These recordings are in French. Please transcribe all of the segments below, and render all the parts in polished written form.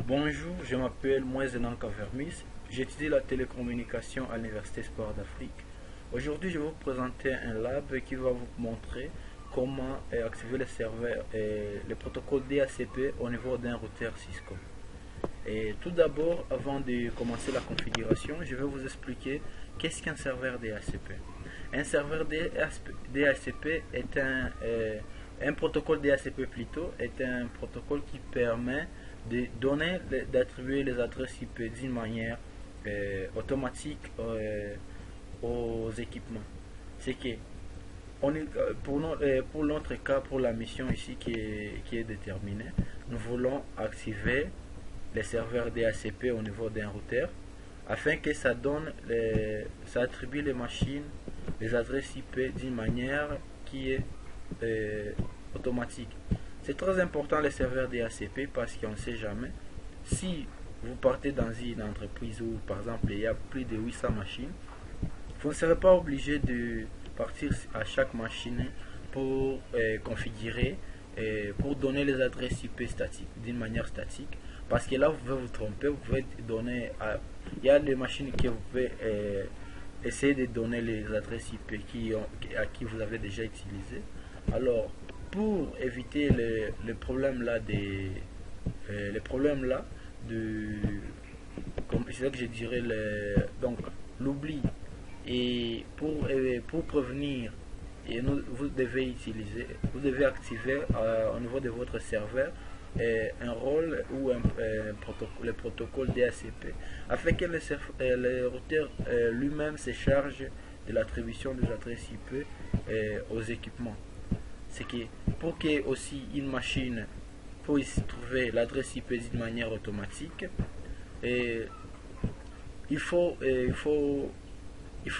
Bonjour, je m'appelle Moisenan Kavermis, j'étudie la télécommunication à l'Université Sport d'Afrique. Aujourd'hui, je vais vous présenter un lab qui va vous montrer comment activer les serveurs et les protocoles DHCP au niveau d'un routeur Cisco. Et tout d'abord, avant de commencer la configuration, je vais vous expliquer qu'est-ce qu'un serveur DHCP. Un serveur DHCP est un protocole DHCP plutôt, est un protocole qui permet de donner, d'attribuer les adresses IP d'une manière automatique aux équipements. C'est que pour notre cas, pour la mission ici qui est déterminée, nous voulons activer les serveurs DHCP au niveau d'un routeur afin que ça attribue les machines, les adresses IP d'une manière qui est automatique. C'est très important les serveurs DHCP parce qu'on ne sait jamais si vous partez dans une entreprise où par exemple il y a plus de 800 machines, vous ne serez pas obligé de partir à chaque machine pour configurer pour donner les adresses IP statiques d'une manière statique, parce que là vous pouvez vous tromper, vous pouvez donner il y a des machines que vous pouvez essayer de donner les adresses IP à qui vous avez déjà utilisé. Alors pour éviter les problèmes là comme c'est ça que je dirais donc l'oubli, et pour prévenir, vous devez activer au niveau de votre serveur un rôle ou le protocole DHCP afin que le routeur lui-même se charge de l'attribution des adresses IP aux équipements. C'est que pour que aussi une machine puisse trouver l'adresse IP d'une manière automatique, il faut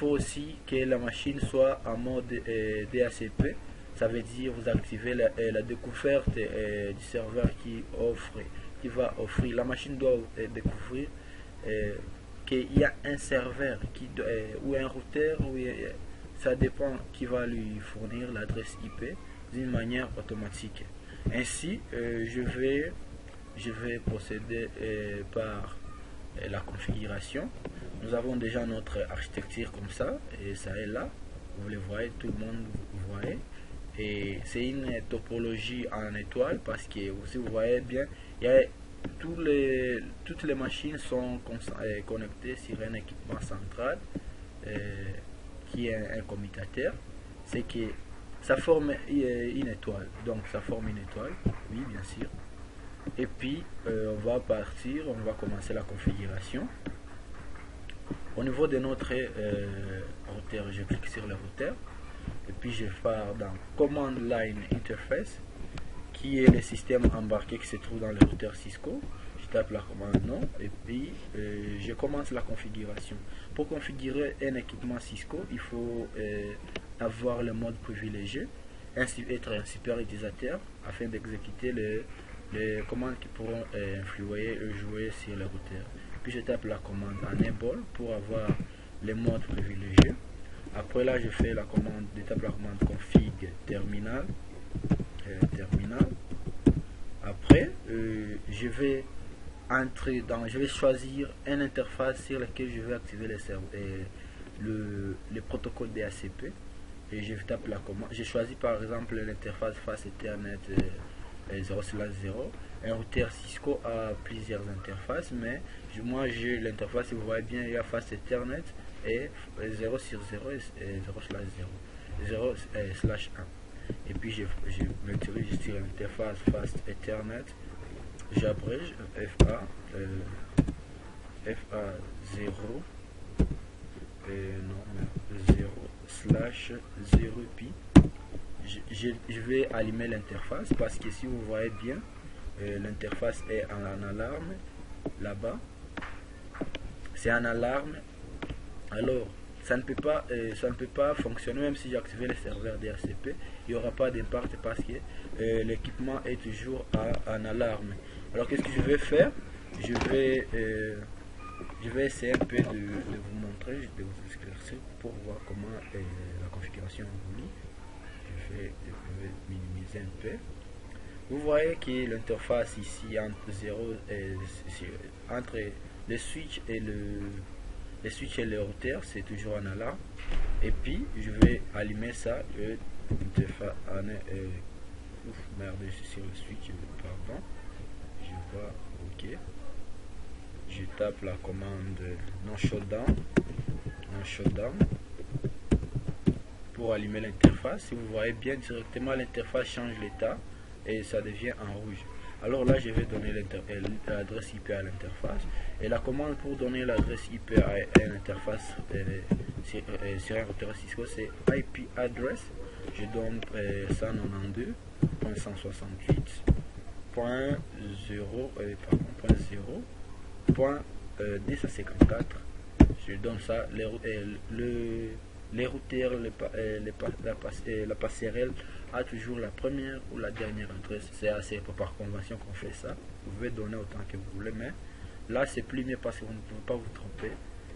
aussi que la machine soit en mode DHCP. Ça veut dire vous activez la découverte du serveur qui va offrir. La machine doit découvrir qu'il y a un serveur ou un routeur, ça dépend, qui va lui fournir l'adresse IP d'une manière automatique. Ainsi, je vais procéder par la configuration. Nous avons déjà notre architecture comme ça, et ça est là, vous le voyez, tout le monde vous voyez, et c'est une topologie en étoile parce que si vous voyez bien, il y a toutes les machines sont connectées sur un équipement central qui est un commutateur. C'est que ça forme une étoile, donc ça forme une étoile, oui bien sûr. Et puis on va commencer la configuration. Au niveau de notre routeur, je clique sur le routeur et puis je pars dans Command Line Interface, qui est le système embarqué qui se trouve dans le routeur Cisco. Je tape la commande non et puis je commence la configuration. Pour configurer un équipement Cisco, il faut avoir le mode privilégié, être un super utilisateur afin d'exécuter les commandes qui pourront influer et jouer sur le routeur. Puis je tape la commande Enable pour avoir les modes privilégiés. Après là, je tape la commande config terminal. Après, je vais choisir une interface sur laquelle je vais activer le protocole DHCP. Et je tape la commande. J'ai choisi par exemple l'interface face Ethernet 0/0. Un routeur Cisco a plusieurs interfaces, mais moi j'ai l'interface, si vous voyez bien, il y a face Ethernet et 0/0 et 0/1. Et puis je me dirige sur l'interface face Ethernet, j'abrège FA0 0/0pi. Je vais allumer l'interface parce que si vous voyez bien, l'interface est en alarme là-bas, c'est en alarme. Alors ça ne peut pas fonctionner même si j'active les serveurs DHCP, il n'y aura pas d'impact parce que l'équipement est toujours en alarme. Alors qu'est-ce que je vais faire? Je vais essayer un peu de vous montrer, de vous éclaircir pour voir comment la configuration évolue. Je vais minimiser un peu. Vous voyez que l'interface ici entre 0 et entre le switch et le routeur, c'est toujours en alarme. Et puis je vais allumer ça. Merde, je suis sur le switch, pardon. Je vois, ok. Je tape la commande non shutdown pour allumer l'interface. Si vous voyez bien, directement l'interface change l'état et ça devient en rouge. Alors là, je vais donner l'adresse IP à l'interface. Et la commande pour donner l'adresse IP à l'interface sur un routeur Cisco, c'est IP address. Je donne 192.168.0.254. Je donne ça. Les routeurs, la passerelle a toujours la première ou la dernière adresse. C'est assez par convention qu'on fait ça. Vous pouvez donner autant que vous voulez, mais là c'est plus mieux parce que vous ne pouvez pas vous tromper.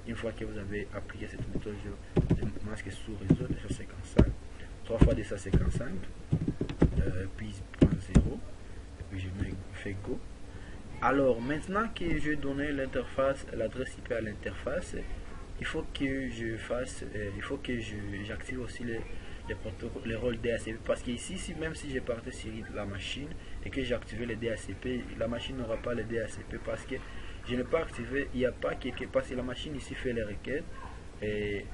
Une fois que vous avez appliqué cette méthode de masque sous réseau 255, 3 fois 255, puis 0, et puis je fais go. Alors maintenant que j'ai donné l'interface, l'adresse IP à l'interface, il faut que j'active aussi les rôles DHCP, parce que ici, même si j'ai parti sur la machine et que j'ai activé les DHCP, la machine n'aura pas les DHCP parce que je n'ai pas activé. Il n'y a pas parce que la machine ici fait les requêtes et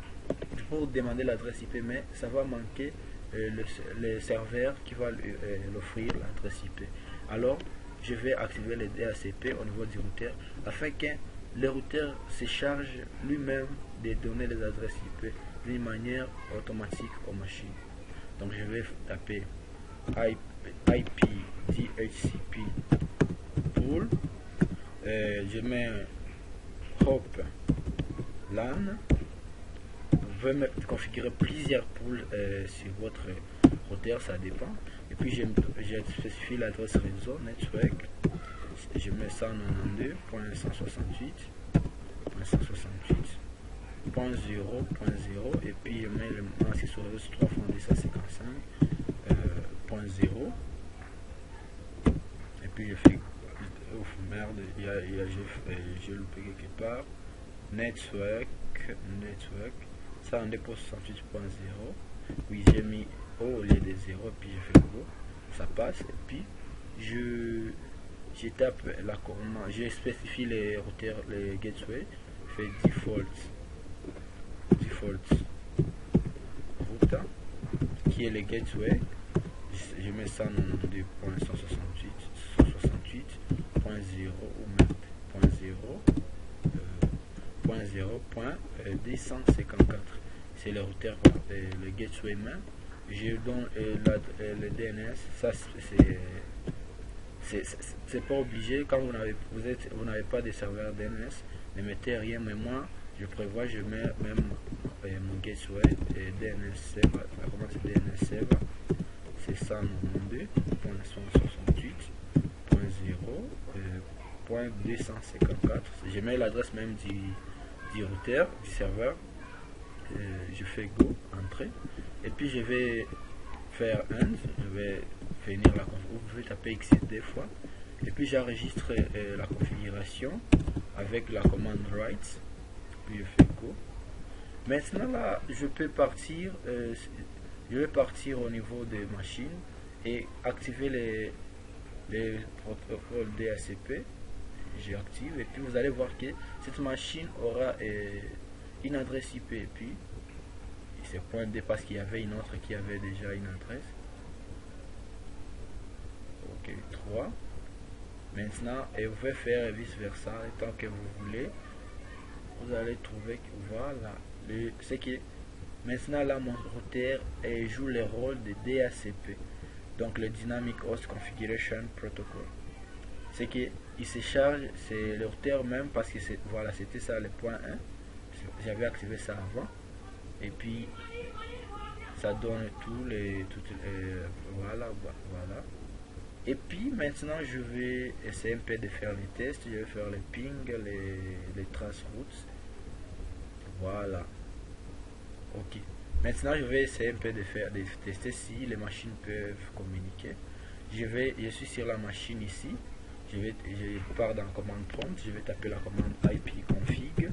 pour demander l'adresse IP, mais ça va manquer le serveur qui va l'offrir l'adresse IP. Alors je vais activer les DHCP au niveau du routeur afin que le routeur se charge lui-même de donner les adresses IP d'une manière automatique aux machines. Donc je vais taper IP DHCP pool, je mets hop LAN. Vous pouvez configurer plusieurs pools sur votre routeur, ça dépend. Et puis je spécifie l'adresse réseau network. Je mets 192.168.168.0.0 et puis je mets le masque sur réseau 3 fois 255.0 et puis je fais merde, j'ai loupé quelque part. Network 192.168.0. Oui, j'ai mis O au lieu de 0 et puis je fais go, ça passe. Et puis je tape la commande, je spécifie les routeurs, les gateways, je fais default route qui est le gateway. Je mets 192.168.0 ou même .0.254. C'est le routeur, le gateway même. Je donne le DNS. Ça c'est pas obligé quand vous n'avez pas de serveur DNS. Ne mettez rien, mais moi je prévois, je mets même mon gateway et DNS server. La commande c'est DNS server, c'est 192.168.0.254. Je mets l'adresse même du routeur, du serveur. Je fais go, entrée, et puis je vais faire end, je vais finir la configuration. Vous pouvez taper exit des fois, et puis j'enregistre la configuration avec la commande write, puis je fais go. Maintenant là, je vais partir au niveau des machines et activer les protocoles DHCP. J'active et puis vous allez voir que cette machine aura une adresse IP et puis c'est point D parce qu'il y avait une autre qui avait déjà une adresse. Ok, 3. Maintenant, et vous pouvez faire vice versa tant que vous voulez. Vous allez trouver que voilà, c'est que maintenant là mon routeur joue le rôle de DHCP, donc le Dynamic Host Configuration Protocol. C'est que il se charge, c'est le routeur même parce que voilà, c'était ça le point 1. J'avais activé ça avant et puis ça donne voilà. Et puis maintenant je vais essayer un peu de faire les tests. Je vais faire les pings, les traces routes. Voilà. Ok. Maintenant je vais essayer un peu de tester si les machines peuvent communiquer. je suis sur la machine ici. Je pars dans commande prompt, je vais taper la commande ipconfig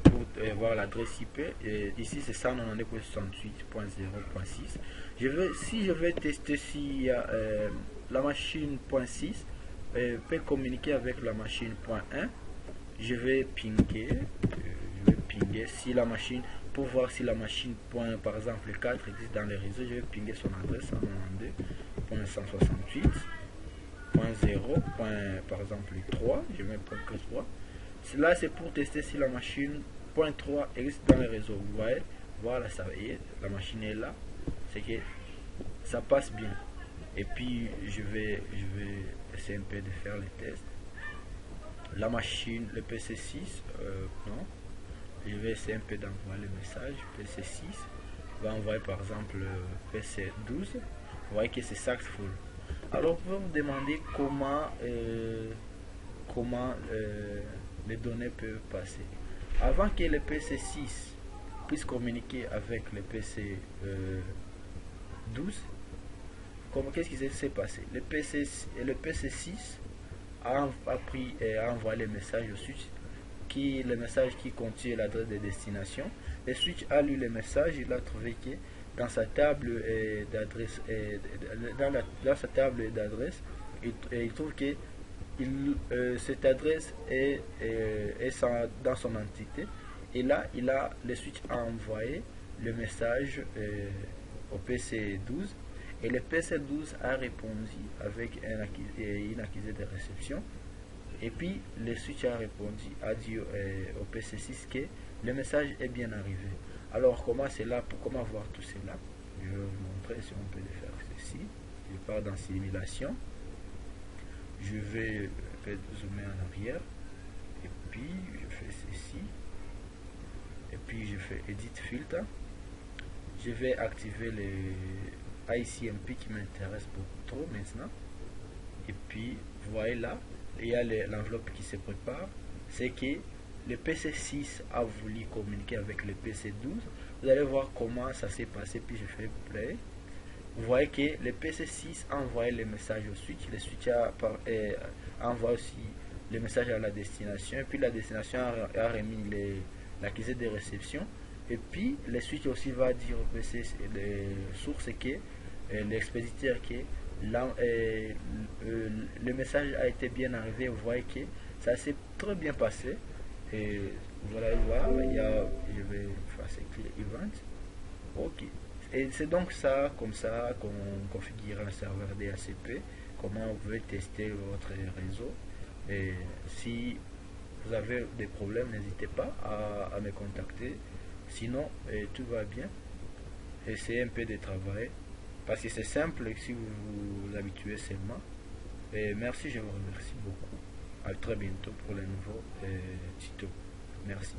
pour voir l'adresse IP. Et ici c'est 192.68.0.6. Si je vais tester si la machine .6 peut communiquer avec la machine .1, je vais pinguer si la machine, pour voir si la machine par exemple 4 existe dans les réseaux. Je vais pinguer son adresse 192.168.0. Par exemple 3, je mets .3. Là c'est pour tester si la machine .3 existe dans les réseaux. Vous voyez, voilà, ça y est, la machine est là, c'est que ça passe bien. Et puis je vais essayer un peu de faire les tests. La machine, le PC6, non, je vais essayer un peu d'envoyer le message. PC6 va envoyer par exemple PC12. Vous voyez que c'est successful. Alors vous pouvez vous demander comment les données peuvent passer. Avant que le PC6 puisse communiquer avec le PC12, qu'est-ce qui s'est passé? Le PC6 a envoyé le message au switch, le message qui contient l'adresse de destination. Le switch a lu le message, il a trouvé que dans sa table d'adresse, dans sa table d'adresse, il trouve que cette adresse est dans son entité. Et là, le switch a envoyé le message au PC12. Et le PC12 a répondu avec une accusé de réception. Et puis le switch a répondu, a dit au PC6 que le message est bien arrivé. Alors comment voir tout cela? Je vais vous montrer si on peut le faire ceci. Je pars dans simulation. Je vais zoomer en arrière. Et puis je fais ceci. Et puis je fais Edit Filter. Je vais activer les ICMP qui m'intéresse beaucoup trop maintenant. Et puis vous voyez là, il y a l'enveloppe qui se prépare. C'est que le PC6 a voulu communiquer avec le PC12. Vous allez voir comment ça s'est passé. Puis je fais play. Vous voyez que le PC6 a envoyé le message au switch. Le switch a envoyé aussi le message à la destination. Et puis la destination a remis l'accusé de réception. Et puis le switch aussi va dire au PC source que l'expéditeur que le message a été bien arrivé. Vous voyez que ça s'est très bien passé. Et vous allez voir, je vais faire ce clé event. Ok. Et c'est donc ça, comme ça qu'on configure un serveur DHCP. Comment vous pouvez tester votre réseau. Et si vous avez des problèmes, n'hésitez pas à me contacter. Sinon, tout va bien. Essayez un peu de travailler. Parce que c'est simple si vous vous habituez seulement. Et merci, je vous remercie beaucoup. À très bientôt pour les nouveaux tutos. Merci.